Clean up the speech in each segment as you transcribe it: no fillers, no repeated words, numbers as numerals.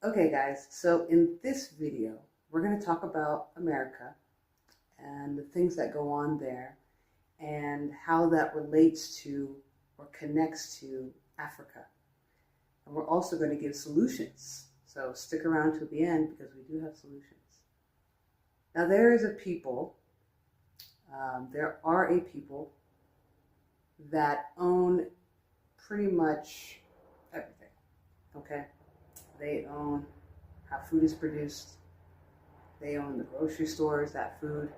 Okay guys, so in this video, we're going to talk about America and the things that go on there and how that relates to or connects to Africa. And we're also going to give solutions. So stick around to the end because we do have solutions. Now there are a people that own pretty much everything, okay? They own how food is produced. They own the grocery stores that food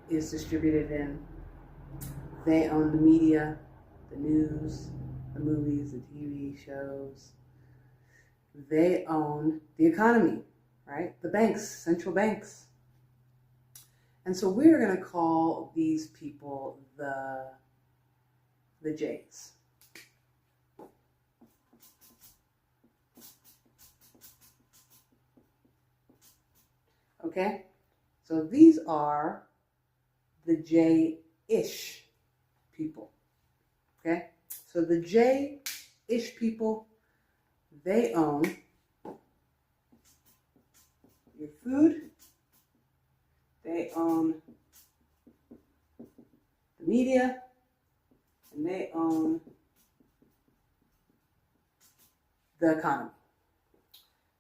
is distributed in. They own the media, the news, the movies, the TV shows. They own the economy, right? The banks, central banks. And so we're going to call these people the J's. Okay, so these are the J-ish people. Okay, so the J-ish people, they own your food, they own the media, and they own the economy.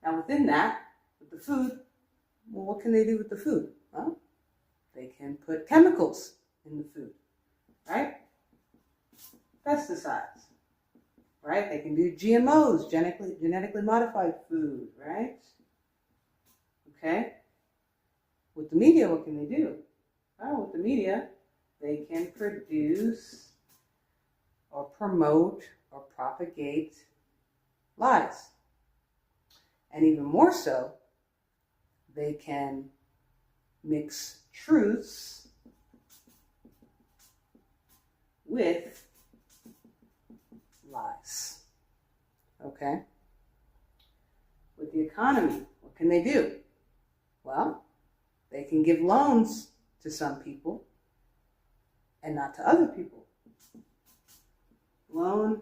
Now within that, with the food, well, what can they do with the food? Well, they can put chemicals in the food, right? Pesticides, right? They can do GMOs, genetically modified food, right? Okay. With the media, what can they do? Well, with the media, they can produce or promote or propagate lies. And even more so, they can mix truths with lies. Okay? With the economy, what can they do? Well, they can give loans to some people and not to other people. Loan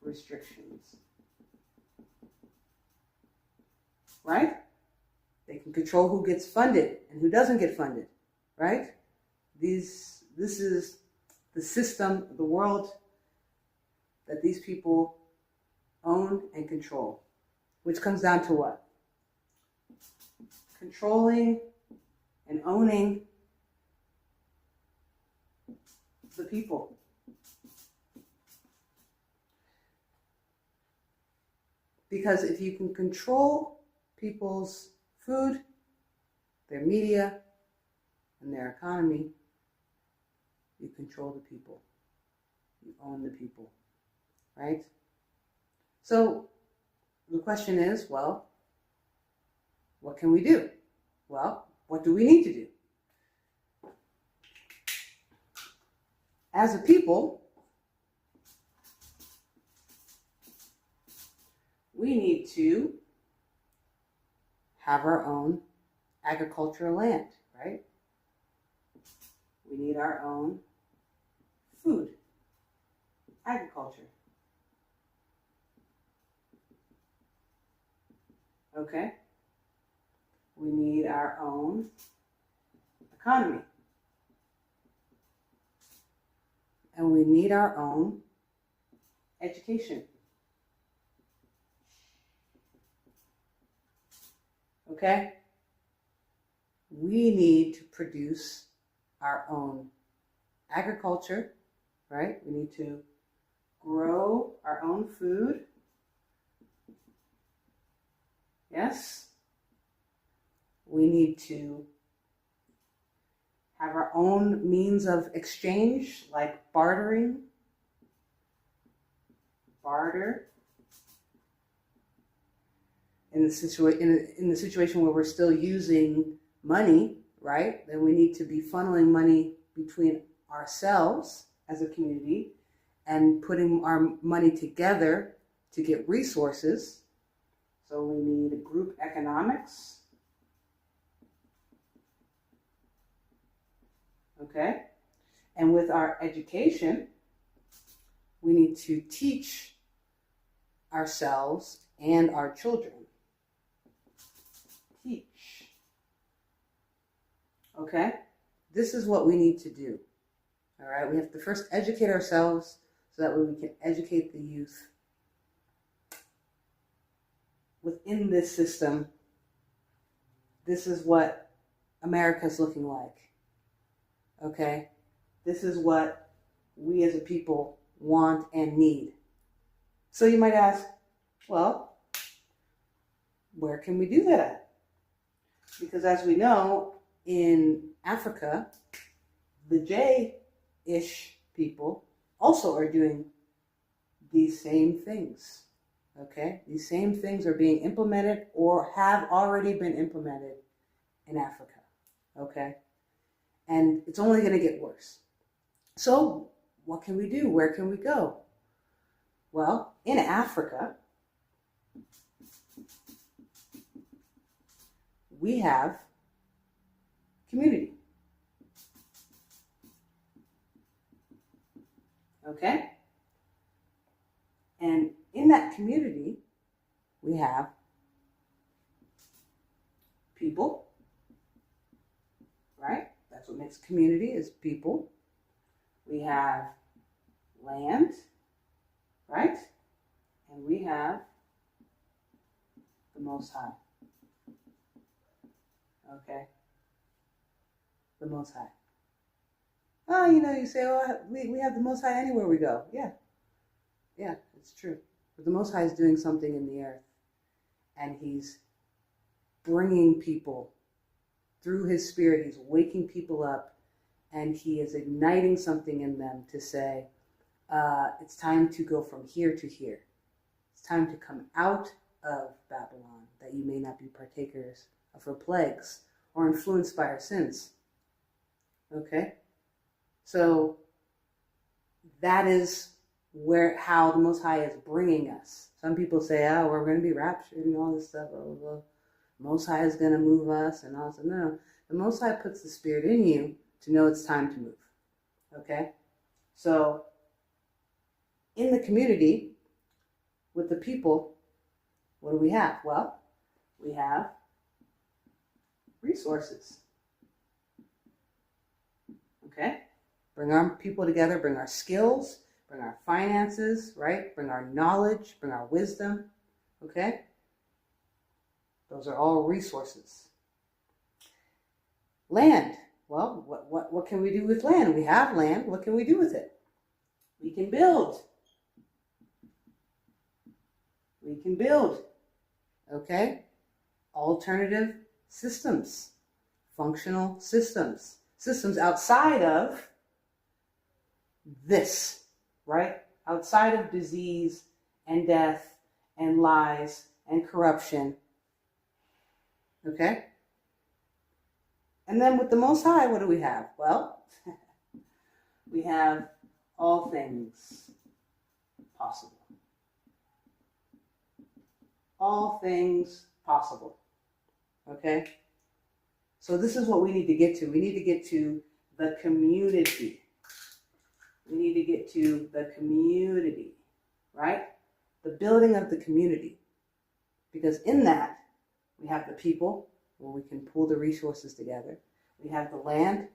restrictions. Right? They can control who gets funded and who doesn't get funded, right? This is the system, the world that these people own and control, which comes down to what? Controlling and owning the people. Because if you can control people's food, their media, and their economy, you control the people. You own the people, right? So the question is, well, what can we do? Well, what do we need to do? As a people, we need to have our own agricultural land, right? We need our own food, agriculture. Okay? We need our own economy. And we need our own education. Okay? We need to produce our own agriculture, right? We need to grow our own food. Yes? We need to have our own means of exchange, like bartering. Barter. In the situation where we're still using money, right, then we need to be funneling money between ourselves as a community and putting our money together to get resources. So we need group economics. Okay? And with our education, we need to teach ourselves and our children teach. Okay? This is what we need to do. All right? We have to first educate ourselves so that way we can educate the youth within this system. This is what America's looking like. Okay? This is what we as a people want and need. So you might ask, well, where can we do that at? Because as we know, in Africa, the J-ish people also are doing these same things. Okay? These same things are being implemented or have already been implemented in Africa. Okay? And it's only going to get worse. So, what can we do? Where can we go? Well, in Africa, we have community. Okay? And in that community, we have people, right? That's what makes a community, is people. We have land, right? And we have the Most High. Okay? The Most High. Oh, you say, oh, we have the Most High anywhere we go. Yeah. Yeah, it's true. But the Most High is doing something in the earth. And He's bringing people through His Spirit. He's waking people up. And He is igniting something in them to say, it's time to go from here to here. It's time to come out of Babylon, that you may not be partakers of her plagues or influenced by her sins. Okay? So that is how the Most High is bringing us. Some people say, oh, we're going to be raptured and all this stuff. Blah, blah, blah. Most High is going to move us and all that. No. The Most High puts the Spirit in you to know it's time to move. Okay? So in the community, with the people, what do we have? Well, we have resources. Okay? Bring our people together, bring our skills, bring our finances, right? Bring our knowledge, bring our wisdom. Okay? Those are all resources. Land. Well, what can we do with land? We have land. What can we do with it? We can build. We can build. Okay? Alternative systems. Functional systems. Systems outside of this, right? Outside of disease and death and lies and corruption. Okay? And then with the Most High, what do we have? Well, we have all things possible. All things possible. Okay? So this is what we need to get to. We need to get to the community. We need to get to the community, right? The building of the community. Because in that, we have the people, where we can pull the resources together. We have the land,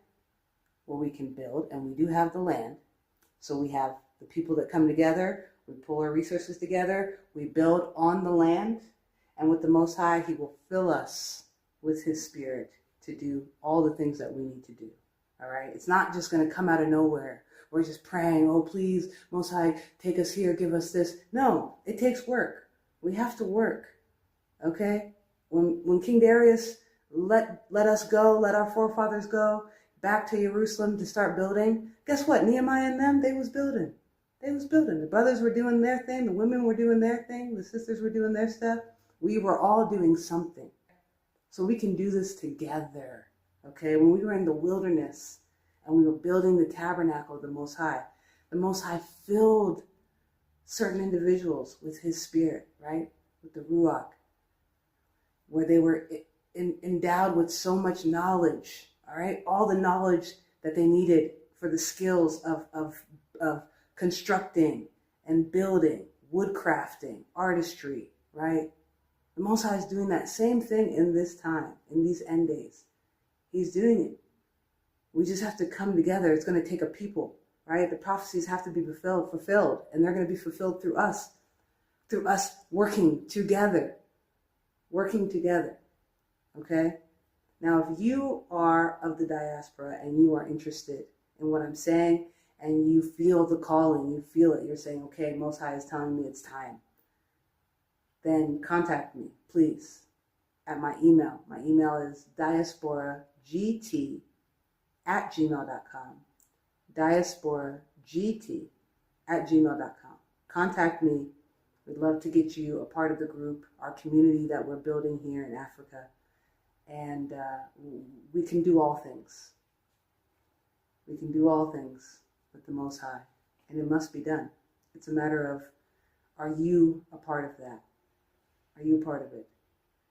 where we can build, and we do have the land. So we have the people that come together, we pull our resources together, we build on the land, and with the Most High, He will fill us with His Spirit to do all the things that we need to do. All right? It's not just going to come out of nowhere. We're just praying, oh, please, Most High, take us here, give us this. No, it takes work. We have to work. Okay? When King Darius let us go, let our forefathers go back to Jerusalem to start building, guess what? Nehemiah and them, they was building. They was building. The brothers were doing their thing. The women were doing their thing. The sisters were doing their stuff. We were all doing something. So we can do this together. Okay? When we were in the wilderness and we were building the tabernacle of the Most High filled certain individuals with His Spirit, right? With the Ruach, where they were endowed with so much knowledge, all right? All the knowledge that they needed for the skills of constructing and building, woodcrafting, artistry, right? The Most High is doing that same thing in this time, in these end days. He's doing it. We just have to come together. It's going to take a people, right? The prophecies have to be fulfilled, and they're going to be fulfilled through us working together, okay? Now, if you are of the diaspora and you are interested in what I'm saying, and you feel the calling, you feel it, you're saying, okay, Most High is telling me it's time, then contact me, please, at my email. My email is diasporagt@gmail.com. diasporagt@gmail.com. Contact me. We'd love to get you a part of the group, our community that we're building here in Africa. And we can do all things. We can do all things with the Most High. And it must be done. It's a matter of, are you a part of that? Are you a part of it?